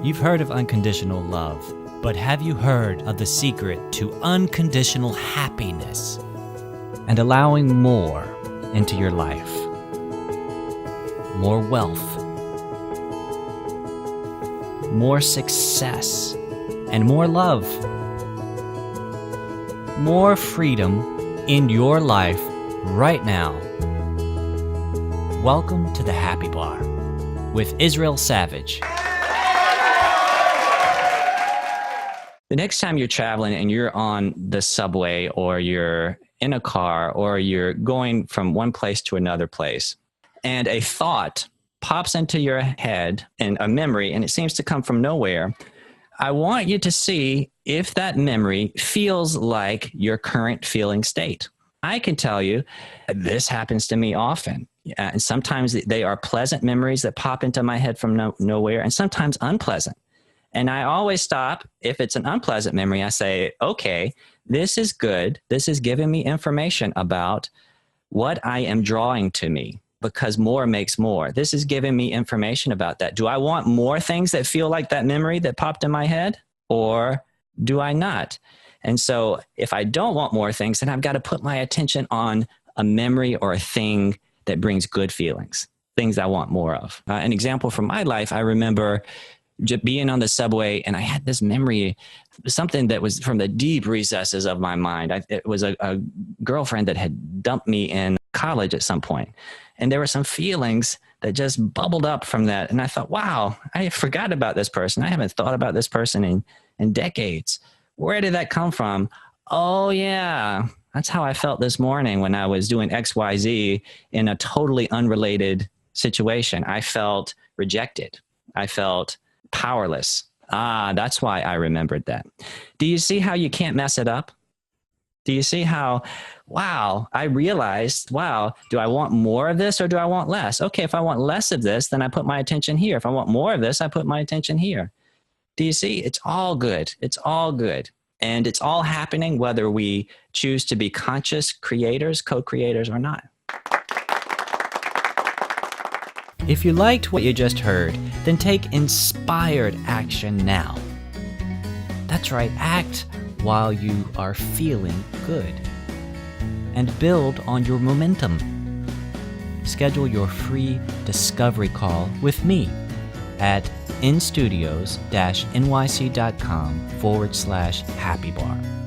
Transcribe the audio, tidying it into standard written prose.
You've heard of unconditional love, but have you heard of the secret to unconditional happiness and allowing more into your life? More wealth, more success, and more love. More freedom in your life right now. Welcome to the Happy Bar with Israel Savage. The next time you're traveling and you're on the subway or you're in a car or you're going from one place to another place and a thought pops into your head and a memory and it seems to come from nowhere, I want you to see if that memory feels like your current feeling state. I can tell you this happens to me often. And sometimes they are pleasant memories that pop into my head from nowhere and sometimes unpleasant. And I always stop. If it's an unpleasant memory, I say, okay, this is good. This is giving me information about what I am drawing to me because more makes more. This is giving me information about that. Do I want more things that feel like that memory that popped in my head or do I not? And so if I don't want more things, then I've got to put my attention on a memory or a thing that brings good feelings, things I want more of. An example from my life, I remember just being on the subway and I had this memory, something that was from the deep recesses of my mind. It was a girlfriend that had dumped me in college at some point. And there were some feelings that just bubbled up from that. And I thought, wow, I forgot about this person. I haven't thought about this person in decades. Where did that come from? Oh yeah, that's how I felt this morning when I was doing XYZ in a totally unrelated situation. I felt rejected. I felt powerless. That's why I remembered that. Do you see how you can't mess it up? Do you see how, wow, I realized, wow, do I want more of this or do I want less? Okay, if I want less of this, then I put my attention here. If I want more of this, I put my attention here. Do you see? It's all good. It's all good. And it's all happening whether we choose to be conscious creators, co-creators or not. If you liked what you just heard, then take inspired action now. That's right, act while you are feeling good. And build on your momentum. Schedule your free discovery call with me at instudios-nyc.com/happybar.